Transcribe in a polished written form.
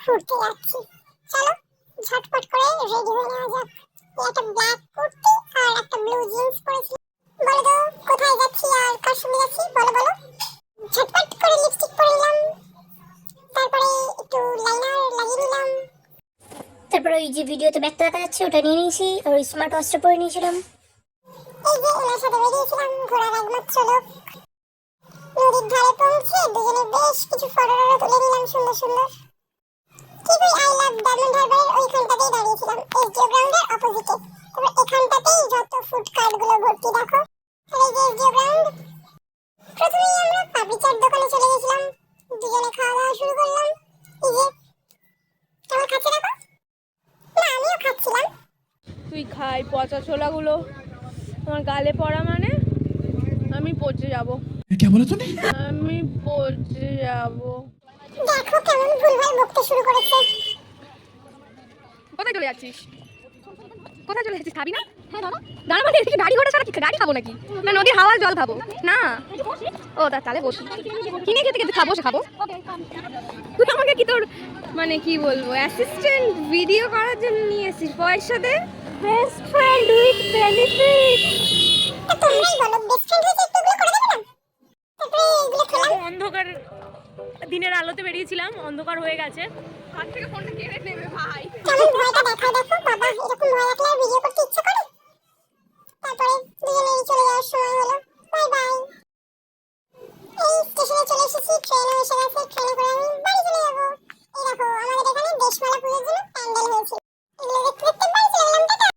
ঘুরতে যাচ্ছি। চলো ঝটপট করে রেডি হয়ে নেওয়া যাক। একটা ব্ল্যাক কুর্তি আর একটা ব্লু জিন্স পরেছি। বলো তো কোথায় যাচ্ছি আর কার সঙ্গে যাচ্ছি, বলো বলো। ঝটপট করে লিপস্টিক পরে নিলাম, তারপরে একটু লাইনার লাগিয়ে নিলাম, তারপরে ওই যে ভিডিওতে ব্যাগটা দেখা যাচ্ছে ওটা নিয়ে নিয়েছি, আর ওই স্মার্ট ওয়াচটা পরে নিয়েছিলাম। এই যে ওনার সাথে বেরিয়েছিলাম ঘোরার একমাত্র লোক। নদীর ধারে পৌঁছে দুজনে বেশ কিছু ফটো তুলে নিলাম সুন্দর সুন্দর। ঠিক ওই আই লাভ ডায়মন্ড হারবারের ওইখানটাতেই দাঁড়িয়েছিলাম, এসডিও গ্রাউন্ডের অপোজিটে। তারপর এখানটাতেই যত ফুড কার্টগুলো ভর্তি দেখো। আর এই যে এসডিও গ্রাউন্ড। প্রথমেই আমরা পাপড়ি চাট দোকানে চলে গেছিলাম, দুজনে খাওয়া দাওয়া শুরু করলাম। এই যে কেমন খাচ্ছে দেখো। না আমিও খাচ্ছিলাম। তুই খাই পচা ছোলাগুলো তোমার গালে পড়া মানে আমি পচে যাব। क्या बोला तूने? আমি পচে যাব। দেখো কেমন ভুলভাল বকতে শুরু করেছে। কোথায় চলে যাচ্ছিস? কোথায় চলে যাচ্ছিস? খাবি না? হ্যাঁ দাদা। দাঁড়া মানে এদিকে গাড়ি ঘোড়া ছাড়া কি গাড়ি খাবো নাকি? না নদীর হাওয়ার জল খাবো না। ও তাহলে বসি কিনে খেতে খেতে খাবো, সে খাবো। তুই আমাকে কি তোর মানে কি বলবো অ্যাসিস্ট্যান্ট ভিডিও করার জন্য নিয়ে এসেছিস? পয়সা দে। Best friend with benefit. তোমরাই বলো বেস্ট ফ্রেন্ড হয়েছে একটু এগুলো করে দেবে না? তারপরে এগুলো খেলাম। অন্ধকার দিনের আলোতে বেরিয়েছিলাম, অন্ধকার হয়ে গেছে। হাত থেকে ফোনটা কেড়ে নেবে ভাই। কেমন ভয়টা দেখায় দেখো। বাবা এরকম ভয় লাগলে আর ভিডিও করতে ইচ্ছে